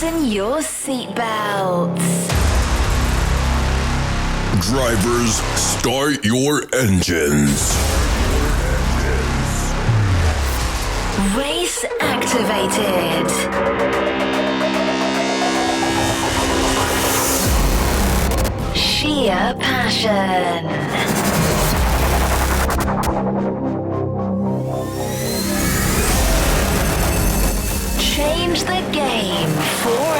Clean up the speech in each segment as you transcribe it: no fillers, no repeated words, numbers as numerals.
Fasten your seatbelts. Drivers, start your engines. Race activated. Sheer passion. Change the game forever.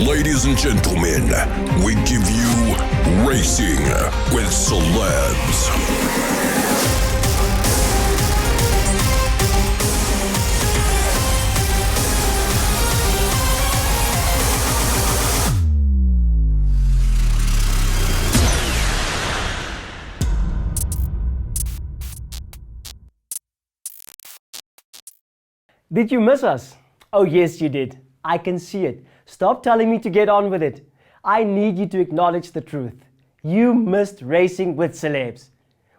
Ladies and gentlemen, we give you Racing with Celebs. Did you miss us? Oh yes, you did. I can see it. Stop telling me to get on with it. I need you to acknowledge the truth. You missed Racing with Celebs.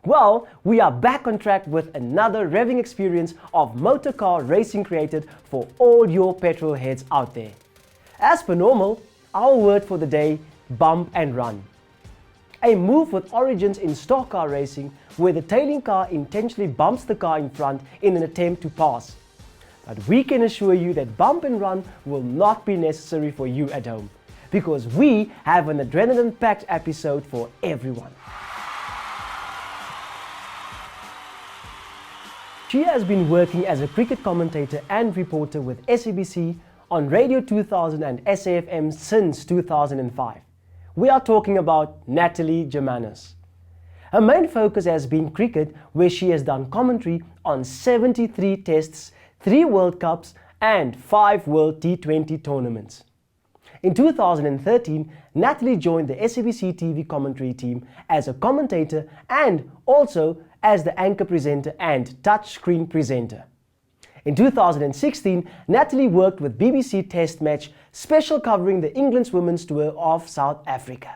Well, we are back on track with another revving experience of motorcar racing created for all your petrol heads out there. As per normal, our word for the day, bump and run. A move with origins in stock car racing where the tailing car intentionally bumps the car in front in an attempt to pass. But we can assure you that bump and run will not be necessary for you at home, because we have an adrenaline-packed episode for everyone. She has been working as a cricket commentator and reporter with SABC on Radio 2000 and SAFM since 2005. We are talking about Natalie Germanos. Her main focus has been cricket, where she has done commentary on 73 tests, 3 World Cups and 5 World T20 tournaments. In 2013, Natalie joined the SABC TV commentary team as a commentator and also as the anchor presenter and touchscreen presenter. In 2016, Natalie worked with BBC Test Match special covering the England's women's tour of South Africa.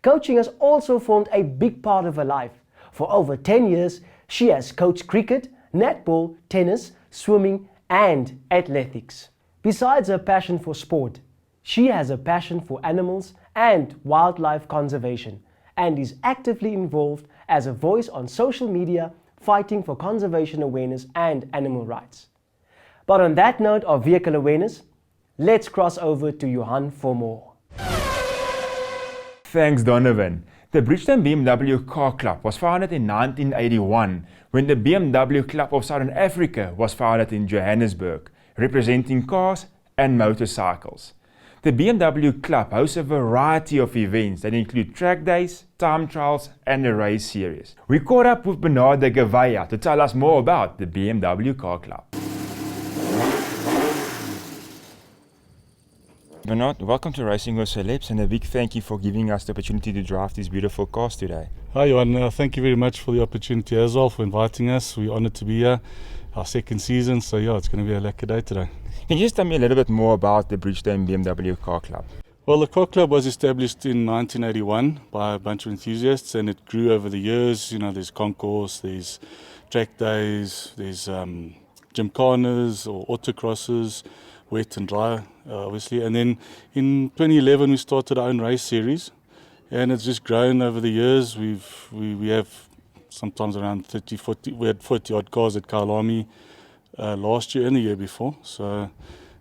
Coaching has also formed a big part of her life. For over 10 years, she has coached cricket, netball, tennis, swimming and athletics. Besides her passion for sport, she has a passion for animals and wildlife conservation and is actively involved as a voice on social media fighting for conservation awareness and animal rights. But on that note of vehicle awareness, let's cross over to Johan for more. Thanks, Donovan. The Bridgestone BMW Car Club was founded in 1981 when the BMW Club of Southern Africa was founded in Johannesburg, representing cars and motorcycles. The BMW Club hosts a variety of events that include track days, time trials and a race series. We caught up with Bernard de Gavaya to tell us more about the BMW Car Club. Bernard, welcome to Racing with Celebs and a big thank you for giving us the opportunity to drive these beautiful cars today. Hi Johan, thank you very much for the opportunity as well, for inviting us. We're honoured to be here, our second season, so yeah, it's going to be a lekker day today. Can you just tell me a little bit more about the Bridgestone BMW Car Club? Well, the car club was established in 1981 by a bunch of enthusiasts and it grew over the years. You know, there's concourse, there's track days, there's gymkhanas or autocrosses, wet and dry, obviously. And then in 2011 we started our own race series, and it's just grown over the years. We have sometimes around 30, 40. We had 40 odd cars at Kailami last year and the year before. So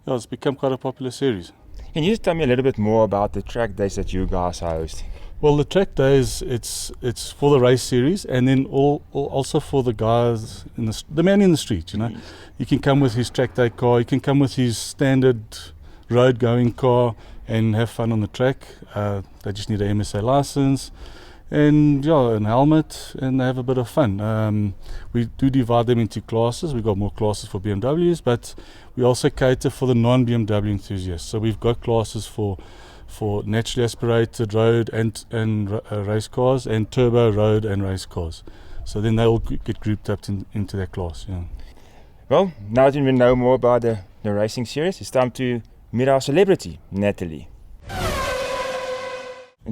yeah, it's become quite a popular series. Can you just tell me a little bit more about the track days that you guys host? Well, the track days, it's for the race series, and then also for the guys, the man in the street, you know. He can come with his track day car, he can come with his standard road going car and have fun on the track. They just need a MSA license and yeah, a helmet, and they have a bit of fun. We do divide them into classes. We've got more classes for BMWs, but we also cater for the non-BMW enthusiasts. So we've got classes for naturally aspirated road and race cars, and turbo road and race cars. So then they all get grouped up into that class. Yeah. Well, now that we know more about the racing series, it's time to meet our celebrity, Natalie.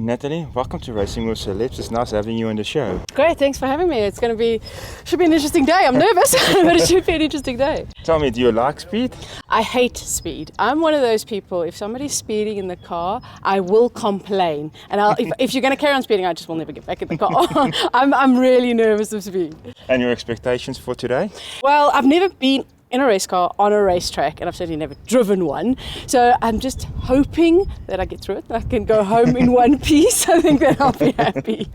Natalie, welcome to Racing with Celebs. It's nice having you on the show. Great, thanks for having me. It's going to be, should be an interesting day. I'm nervous, but it should be an interesting day. Tell me, do you like speed? I hate speed. I'm one of those people, if somebody's speeding in the car, I will complain. And if you're going to carry on speeding, I just will never get back in the car. I'm really nervous of speed. And your expectations for today? Well, I've never been in a race car on a racetrack, and I've certainly never driven one. So I'm just hoping that I get through it, that I can go home in one piece. I think that I'll be happy.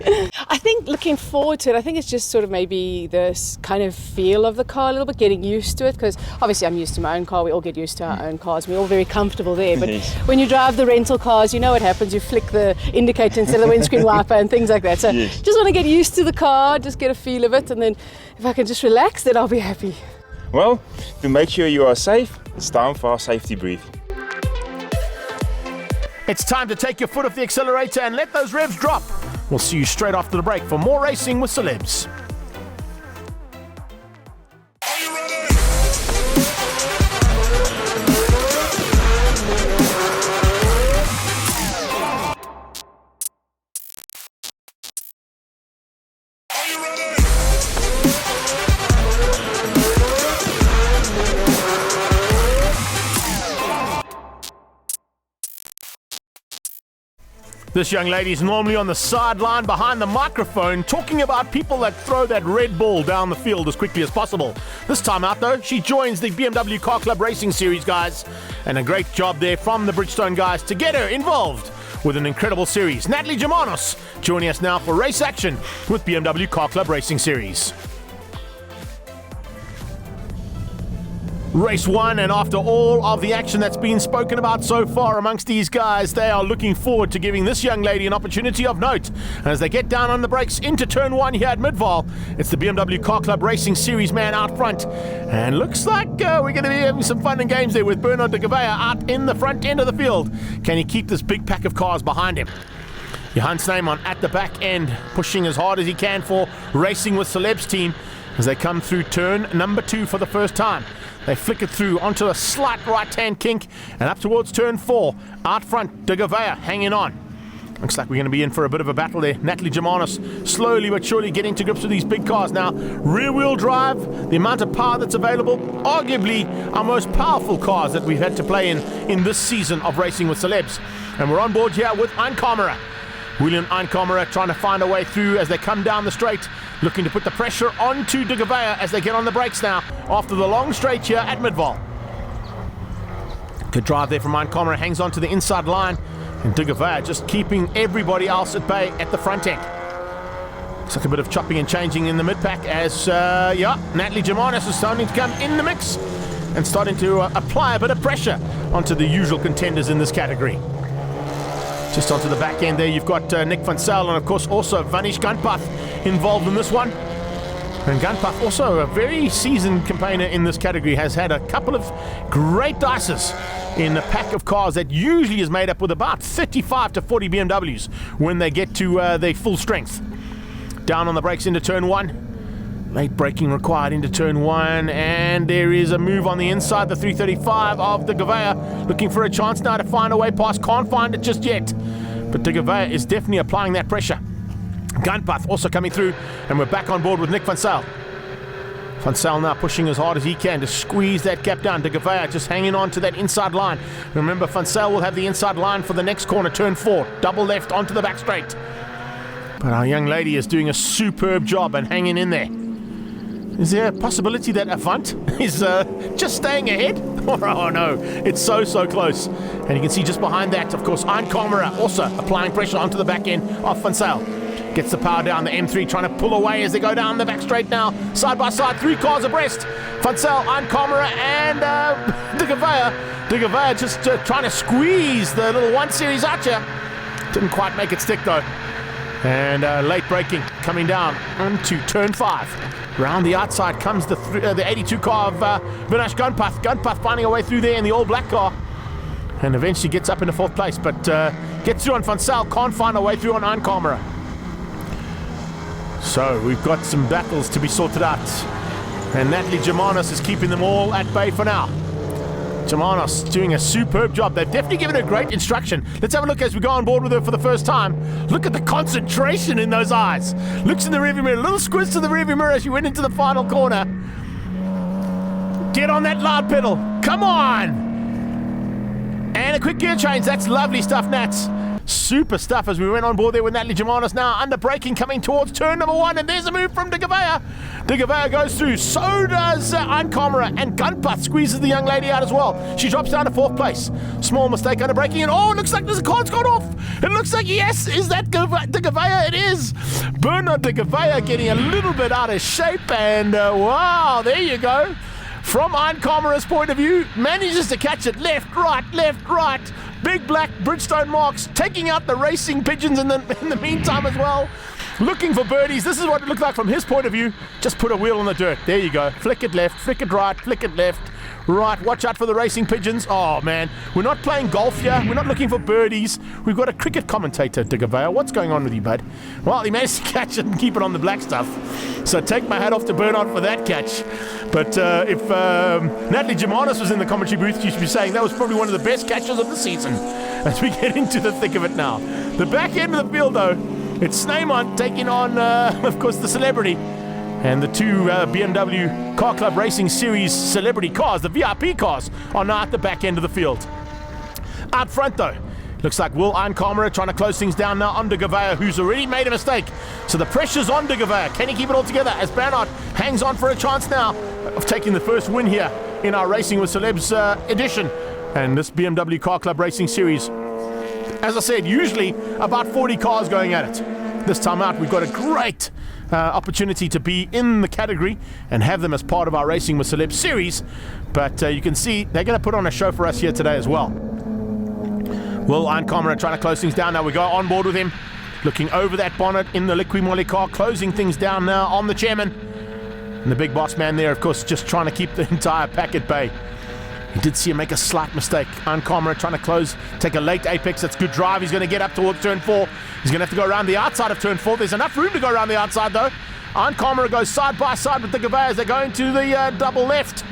I think looking forward to it, I think it's just sort of maybe this kind of feel of the car a little bit, getting used to it, because obviously I'm used to my own car. We all get used to our own cars. We're all very comfortable there. But when you drive the rental cars, you know what happens. You flick the indicator instead of the windscreen wiper and things like that. So just want to get used to the car, just get a feel of it, and then if I can just relax, then I'll be happy. Well, to make sure you are safe, it's time for our safety brief. It's time to take your foot off the accelerator and let those revs drop. We'll see you straight after the break for more Racing with Celebs. This young lady is normally on the sideline behind the microphone talking about people that throw that red ball down the field as quickly as possible. This time out though, she joins the BMW Car Club Racing Series guys, and a great job there from the Bridgestone guys to get her involved with an incredible series. Natalie Germanos joining us now for race action with BMW Car Club Racing Series. Race 1, and after all of the action that's been spoken about so far amongst these guys, they are looking forward to giving this young lady an opportunity of note. And as they get down on the brakes into turn 1 here at Midvaal, it's the BMW Car Club Racing Series man out front. And looks like we're going to be having some fun and games there with Bernard de Gavea out in the front end of the field. Can he keep this big pack of cars behind him? Johan Snyman at the back end, pushing as hard as he can for Racing with Celebs team as they come through turn number 2 for the first time. They flick it through onto a slight right-hand kink and up towards turn 4. Out front, de Gavea hanging on. Looks like we're going to be in for a bit of a battle there. Natalie Germanos slowly but surely getting to grips with these big cars now. Rear-wheel drive, the amount of power that's available, arguably our most powerful cars that we've had to play in this season of Racing with Celebs. And we're on board here with Einkamera. William Einkamera trying to find a way through as they come down the straight, looking to put the pressure onto de Gavea as they get on the brakes now after the long straight here at Midvaal. Good drive there from Einkamera, hangs on to the inside line, and de Gavea just keeping everybody else at bay at the front end. Looks like a bit of chopping and changing in the mid-pack as, Natalie Germanos is starting to come in the mix and starting to apply a bit of pressure onto the usual contenders in this category. Just onto the back end there, you've got Nick van Zyl and of course also Vanish Gunpath involved in this one. And Gunpath, also a very seasoned campaigner in this category, has had a couple of great dices in a pack of cars that usually is made up with about 35 to 40 BMWs when they get to their full strength. Down on the brakes into turn 1. Late braking required into turn 1, and there is a move on the inside, the 335 of de Gavea, looking for a chance now to find a way past, can't find it just yet. But de Gavea is definitely applying that pressure. Gunpath also coming through, and we're back on board with Nick van Zyl. Van Zyl now pushing as hard as he can to squeeze that gap down. De Gavea just hanging on to that inside line. Remember, Van Zyl will have the inside line for the next corner, turn 4, double left onto the back straight. But our young lady is doing a superb job and hanging in there. Is there a possibility that Avant is just staying ahead? Oh no, it's so close. And you can see just behind that, of course, Einkamera also applying pressure onto the back end of Van Zyl. Gets the power down, the M3 trying to pull away as they go down the back straight now. Side by side, 3 cars abreast. Van Zyl, Einkamera and de Gavea. De Gavea just trying to squeeze the little 1 Series out here. Didn't quite make it stick though. And late braking coming down onto turn 5. Round the outside comes the 82 car of Vinash Gunpath. Gunpath finding a way through there in the all black car. And eventually gets up into 4th place, but gets through on Van Zyl, can't find a way through on Einkamera. So we've got some battles to be sorted out. And Natalie Germanos is keeping them all at bay for now. Germanos doing a superb job. They've definitely given her great instruction. Let's have a look as we go on board with her for the first time. Look at the concentration in those eyes. Looks in the rearview mirror, a little squiz to the rearview mirror as she went into the final corner. Get on that loud pedal. Come on. And a quick gear change. That's lovely stuff, Nats. Super stuff as we went on board there with Natalie Germanos now under braking coming towards turn number 1, and there's a move from De Gevea. De Gevea goes through, so does Einkamera, and Gunpath squeezes the young lady out as well. She drops down to 4th place. Small mistake under braking, and oh, it looks like there's a card's gone off. It looks like, yes, is that De Gevea? It is. Bernard De Gevea getting a little bit out of shape, and wow, there you go. From Einkamera's point of view, manages to catch it left, right. Big black Bridgestone marks, taking out the racing pigeons in the meantime as well. Looking for birdies. This is what it looked like from his point of view. Just put a wheel on the dirt. There you go. Flick it left, flick it right, flick it left. Right, watch out for the racing pigeons. Oh, man. We're not playing golf here. We're not looking for birdies. We've got a cricket commentator, De Gevea. What's going on with you, bud? Well, he managed to catch it and keep it on the black stuff. So take my hat off to Bernard for that catch. But if Natalie Germanos was in the commentary booth, you should be saying that was probably one of the best catches of the season as we get into the thick of it now. The back end of the field, though, it's Sneyman taking on, of course, the Celebrity. And the two BMW Car Club Racing Series Celebrity cars, the VIP cars, are now at the back end of the field. Out front, though, looks like Will Einkamera trying to close things down now on De Gevea, who's already made a mistake. So the pressure's on De Gevea. Can he keep it all together as Bernard hangs on for a chance now of taking the first win here in our Racing with Celebs edition. And this BMW Car Club Racing Series, as I said, usually about 40 cars going at it. This time out, we've got a great opportunity to be in the category and have them as part of our Racing with Celebs series. But you can see they're going to put on a show for us here today as well. Will Einkamera trying to close things down. Now we go on board with him, looking over that bonnet in the Liqui Moly car, closing things down now on the chairman. And the big boss man there, of course, just trying to keep the entire pack at bay. You did see him make a slight mistake. Einkamera trying to close, take a late apex. That's good drive. He's going to get up towards turn 4. He's going to have to go around the outside of turn 4. There's enough room to go around the outside, though. Einkamera goes side by side with the Gevea as they're going to the double left.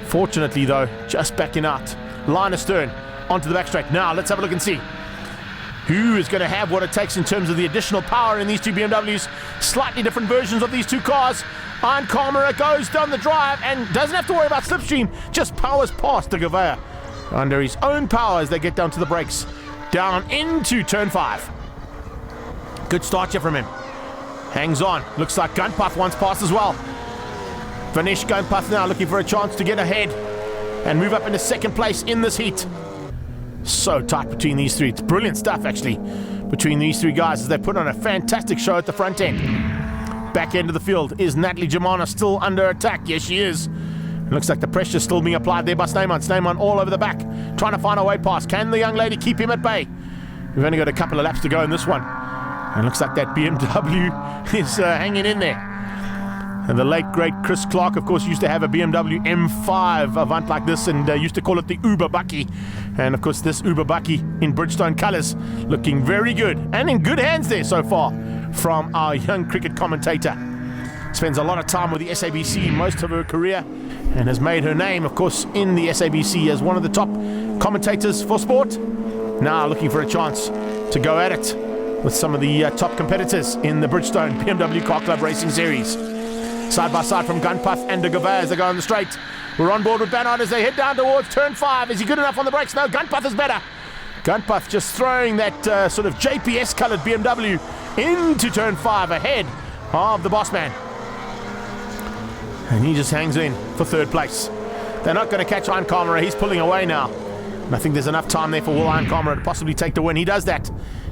Fortunately, though, just backing out. Line astern onto the back straight. Now, let's have a look and see who is going to have what it takes in terms of the additional power in these two BMWs. Slightly different versions of these two cars. Einkamera goes down the drive and doesn't have to worry about slipstream, just powers past De Gevea under his own power as they get down to the brakes. Down into turn 5. Good start here from him. Hangs on. Looks like Gunpath wants past as well. Vanish Gunpath now looking for a chance to get ahead and move up into second place in this heat. So tight between these three. It's brilliant stuff, actually, between these three guys as they put on a fantastic show at the front end. Back end of the field is Natalie Germanos still under attack. Yes, she is. It looks like the pressure's still being applied there by Sneyman. Sneyman all over the back, trying to find a way past. Can the young lady keep him at bay? We've only got a couple of laps to go in this one. And it looks like that BMW is hanging in there. And the late, great Chris Clark, of course, used to have a BMW M5 Avant like this and used to call it the Uber Bucky. And, of course, this Uber Bucky in Bridgestone colours looking very good and in good hands there so far from our young cricket commentator. Spends a lot of time with the SABC most of her career and has made her name, of course, in the SABC as one of the top commentators for sport. Now looking for a chance to go at it with some of the top competitors in the Bridgestone BMW Car Club Racing Series. Side by side from Gunpath and De Gevea as they go on the straight. We're on board with Bernard as they head down towards turn 5. Is he good enough on the brakes? No, Gunpath is better. Gunpath just throwing that sort of JPS coloured BMW into turn 5 ahead of the boss man. And he just hangs in for third place. They're not going to catch Einkamera. He's pulling away now. And I think there's enough time there for Will Einkamera to possibly take the win. He does that.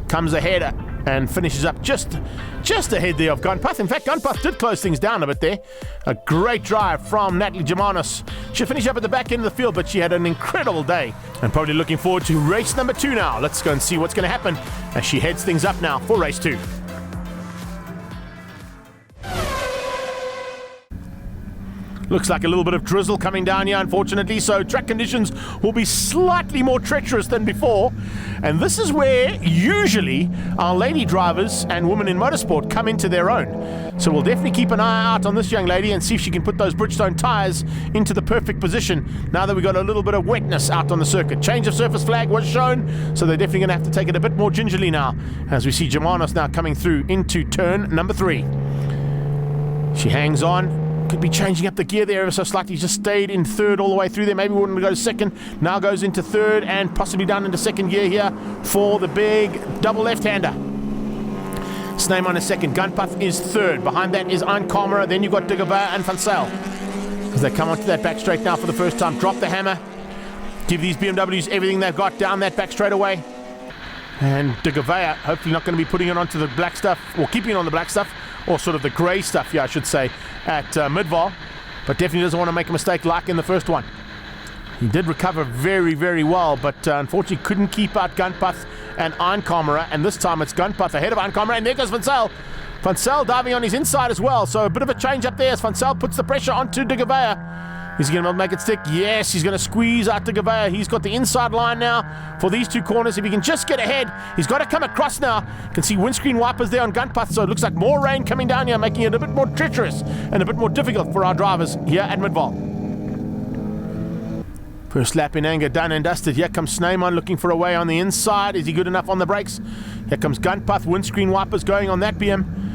Comes ahead and finishes up just ahead there of Gunpath. In fact, Gunpath did close things down a bit there. A great drive from Natalie Germanos. She'll finish up at the back end of the field, but she had an incredible day. And probably looking forward to race number 2 now. Let's go and see what's going to happen as she heads things up now for race 2. Looks like a little bit of drizzle coming down here, unfortunately, so track conditions will be slightly more treacherous than before. And this is where usually our lady drivers and women in motorsport come into their own. So we'll definitely keep an eye out on this young lady and see if she can put those Bridgestone tyres into the perfect position now that we've got a little bit of wetness out on the circuit. Change of surface flag was shown, so they're definitely going to have to take it a bit more gingerly now as we see Germanos now coming through into turn number 3. She hangs on. Could be changing up the gear there ever so slightly. Just stayed in third all the way through there. Maybe we wouldn't go to second. Now goes into third and possibly down into second gear here for the big double left-hander. Sneeman is second. Gunpath is third. Behind that is Einkamera. Then you've got Diggevaer and Van Zyl. As they come onto that back straight now for the first time. Drop the hammer. Give these BMWs everything they've got down that back straight away. And Diggevaer hopefully not going to be putting it onto the black stuff, or keeping it on the black stuff, or sort of the grey stuff, yeah, I should say, at Midvaal. But definitely doesn't want to make a mistake like in the first one. He did recover very, very well, but unfortunately couldn't keep out Gunpath and Einkamera. And this time it's Gunpath ahead of Einkamera, and there goes Van Zyl. Van Zyl diving on his inside as well, so a bit of a change up there as Van Zyl puts the pressure onto Diggevaer. Is he going to be able to make it stick? Yes, he's going to squeeze out Diggevaer. He's got the inside line now for these two corners. If he can just get ahead, he's got to come across now. You can see windscreen wipers there on Gunpath, so it looks like more rain coming down here, making it a bit more treacherous and a bit more difficult for our drivers here at Midvaal. First lap in anger done and dusted. Here comes Sneeman looking for a way on the inside. Is he good enough on the brakes? Here comes Gunpath, windscreen wipers going on that BM.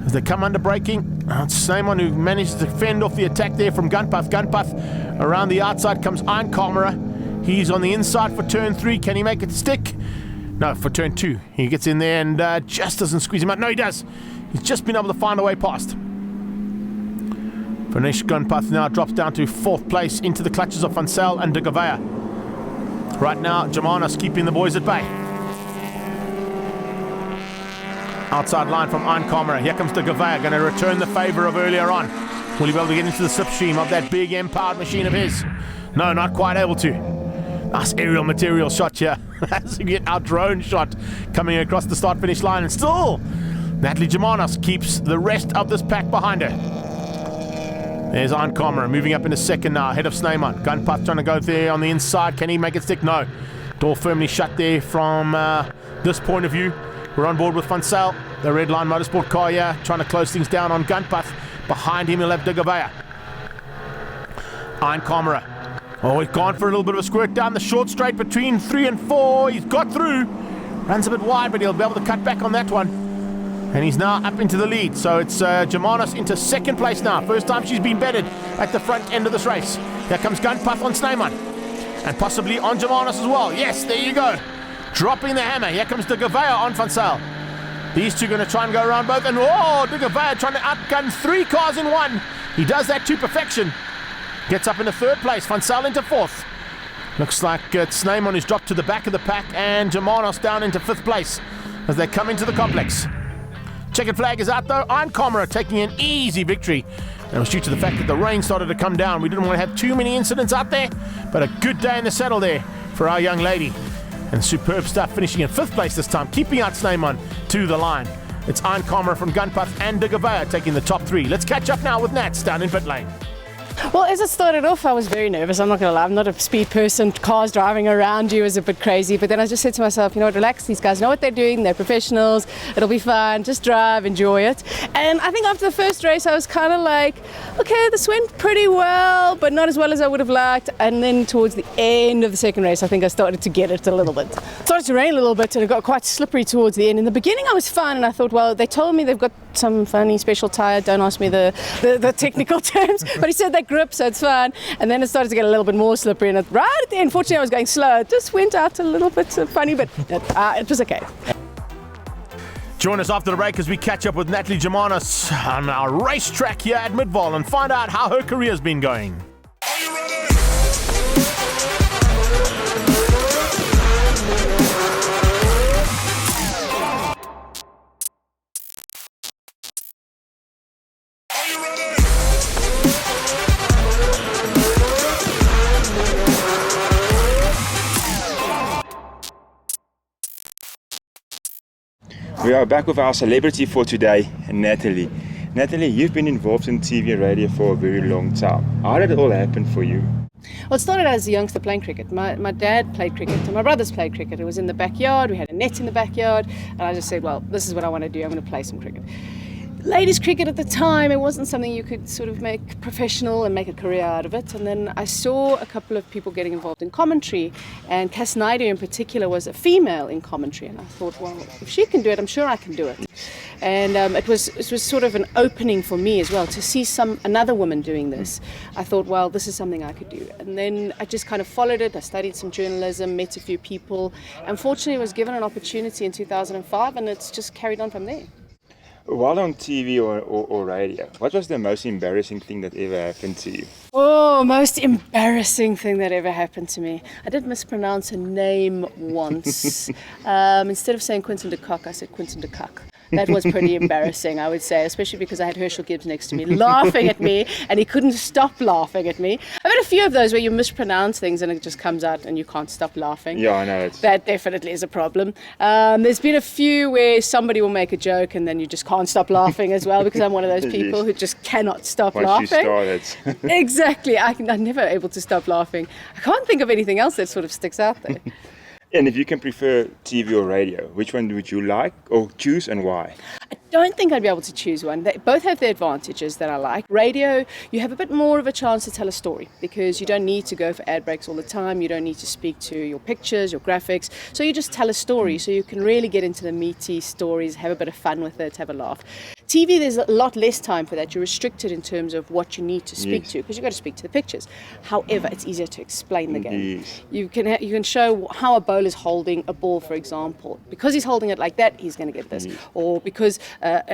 As they come under braking, it's Sneeman who managed to fend off the attack there from Gunpath. Gunpath around the outside comes Einkamera. He's on the inside for turn 3. Can he make it stick? No, for turn 2. He gets in there and just doesn't squeeze him out. No, he does. He's just been able to find a way past. Vinesh Gunpath now drops down to 4th place into the clutches of Van Zyl and Diggevaer. Right now, Germanos keeping the boys at bay. Outside line from Einkamera. Here comes Diggevaer, going to return the favour of earlier on. Will he be able to get into the slipstream of that big M-powered machine of his? No, not quite able to. Nice aerial material shot here. As we get our drone shot coming across the start-finish line. And still, Natalie Germanos keeps the rest of this pack behind her. There's Einkamera moving up into second now, ahead of Sneeman. Gunpath trying to go there on the inside. Can he make it stick? No. Door firmly shut there from this point of view. We're on board with Van Zyl, the red line motorsport car here, trying to close things down on Gunpath. Behind him, he'll have Diggevaer. Einkamera. Oh, he's gone for a little bit of a squirt down the short straight between 3 and 4. He's got through. Runs a bit wide, but he'll be able to cut back on that one. And he's now up into the lead. So it's Germanos into second place now. First time she's been bedded at the front end of this race. Here comes Gunpath on Sneeman. And possibly on Germanos as well. Yes, there you go. Dropping the hammer. Here comes Diggevaer on Van Zyl. These two going to try and go around both. And oh, Diggevaer trying to outgun 3 cars in one. He does that to perfection. Gets up into 3rd place. Van Zyl into 4th. Looks like Sneeman who's dropped to the back of the pack. And Germanos down into 5th place as they come into the complex. Checkered flag is out though. Einkamera taking an easy victory. And it was due to the fact that the rain started to come down. We didn't want to have too many incidents out there. But a good day in the saddle there for our young lady. And superb stuff, finishing in 5th place this time, keeping out Sneeman to the line. It's Einkamera from Gunpath and Diggevaer taking the top 3. Let's catch up now with Nats down in pit lane. Well, as it started off, I was very nervous. I'm not going to lie. I'm not a speed person. Cars driving around you is a bit crazy. But then I just said to myself, you know what, relax. These guys know what they're doing. They're professionals. It'll be fun. Just drive, enjoy it. And I think after the first race, I was kind of like, okay, this went pretty well, but not as well as I would have liked. And then towards the end of the second race, I think I started to get it a little bit. It started to rain a little bit, and it got quite slippery towards the end. In the beginning, I was fine, and I thought, well, they told me they've got some funny special tyre. Don't ask me the technical terms, but he said they grip, so it's fine. And then it started to get a little bit more slippery, and right at the end, fortunately I was going slow. It just went out a little bit funny, but it was okay. Join us after the break as we catch up with Natalie Germanos on our racetrack here at Midvaal and find out how her career's been going. We are back with our celebrity for today, Natalie. Natalie, you've been involved in TV and radio for a very long time. How did it all happen for you? Well, it started as a youngster playing cricket. My dad played cricket and my brothers played cricket. It was in the backyard. We had a net in the backyard. And I just said, well, this is what I want to do. I'm going to play some cricket. Ladies cricket at the time, it wasn't something you could sort of make professional and make a career out of it. And then I saw a couple of people getting involved in commentary, and Cass Snyder in particular was a female in commentary. And I thought, well, if she can do it, I'm sure I can do it. And it was sort of an opening for me as well to see another woman doing this. I thought, well, this is something I could do. And then I just kind of followed it. I studied some journalism, met a few people, and fortunately was given an opportunity in 2005, and it's just carried on from there. While on TV or radio, what was the most embarrassing thing that ever happened to you? Oh, most embarrassing thing that ever happened to me. I did mispronounce a name once. Instead of saying Quinton de Kock, I said Quinton de Kock. That was pretty embarrassing, I would say, especially because I had Herschel Gibbs next to me laughing at me, and he couldn't stop laughing at me. I've had a few of those where you mispronounce things and it just comes out and you can't stop laughing. Yeah, I know. That definitely is a problem. There's been a few where somebody will make a joke and then you just can't stop laughing as well, because I'm one of those people who just cannot stop laughing. Once you started. Exactly. I'm never able to stop laughing. I can't think of anything else that sort of sticks out there. And if you can prefer TV or radio, which one would you like or choose, and why? I don't think I'd be able to choose one. They both have their advantages that I like. Radio, you have a bit more of a chance to tell a story because you don't need to go for ad breaks all the time. You don't need to speak to your pictures, your graphics. So you just tell a story, so you can really get into the meaty stories, have a bit of fun with it, have a laugh. TV, there's a lot less time for that. You're restricted in terms of what you need to speak to, because you've got to speak to the pictures. However, it's easier to explain the game. You can show how a bowler's holding a ball, for example. Because he's holding it like that, he's going to get this. Or because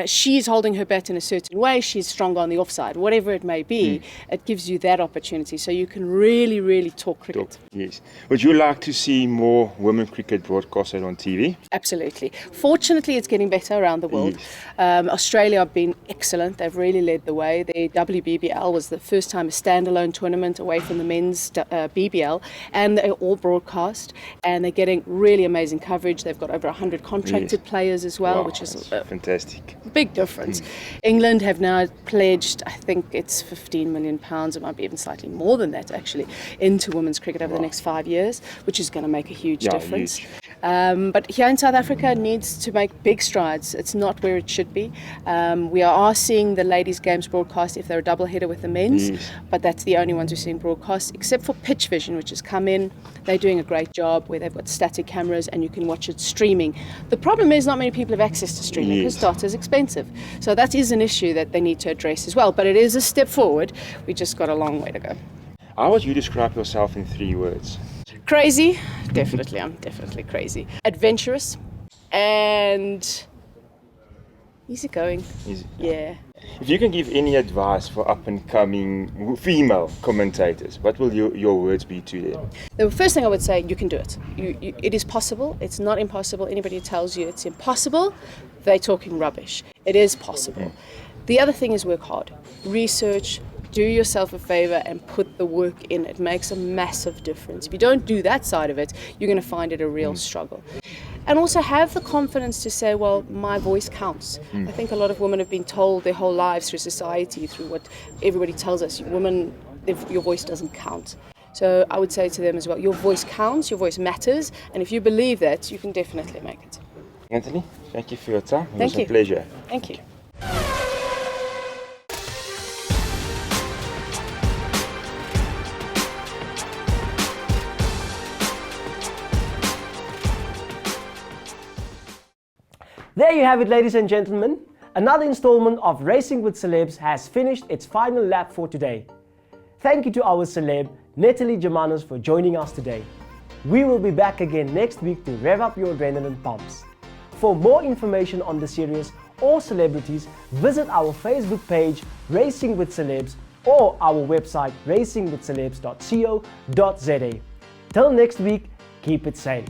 she's holding her bat in a certain way, she's stronger on the offside. Whatever it may be, it gives you that opportunity. So you can really, really talk cricket. Yes. Would you like to see more women cricket broadcasted on TV? Absolutely. Fortunately, it's getting better around the world. Australia have been excellent. They've really led the way. The WBBL was the first time a standalone tournament away from the men's BBL, and they're all broadcast, and they're getting really amazing coverage. They've got over 100 contracted players as well, which is fantastic. Big difference. England have now pledged, I think it's £15 million, it might be even slightly more than that actually, into women's cricket over the next 5 years, which is going to make a huge difference. Huge. But here in South Africa, it needs to make big strides. It's not where it should be. We are seeing the ladies' games broadcast if they're a double header with the men's, but that's the only ones we're seeing broadcast, except for Pitch Vision, which has come in. They're doing a great job where they've got static cameras and you can watch it streaming. The problem is not many people have access to streaming because data is expensive. So that is an issue that they need to address as well. But it is a step forward. We just got a long way to go. How would you describe yourself in 3 words? Crazy. Definitely, I'm definitely crazy. Adventurous and easygoing. Yeah. If you can give any advice for up-and-coming female commentators, what will your words be to them? The first thing I would say, you can do it. It is possible. It's not impossible. Anybody who tells you it's impossible, they're talking rubbish. It is possible. The other thing is work hard. Research, do yourself a favor and put the work in. It makes a massive difference. If you don't do that side of it, you're going to find it a real struggle. And also have the confidence to say, well, my voice counts. I think a lot of women have been told their whole lives through society, through what everybody tells us, women, if your voice doesn't count. So I would say to them as well, your voice counts, your voice matters, and if you believe that, you can definitely make it. Natalie, thank you for your time. It Thank was you. a pleasure. Thank you. There you have it, ladies and gentlemen. Another installment of Racing with Celebs has finished its final lap for today. Thank you to our celeb, Natalie Germanos, for joining us today. We will be back again next week to rev up your adrenaline pumps. For more information on the series or celebrities, visit our Facebook page, Racing with Celebs, or our website, racingwithcelebs.co.za. Till next week, keep it safe.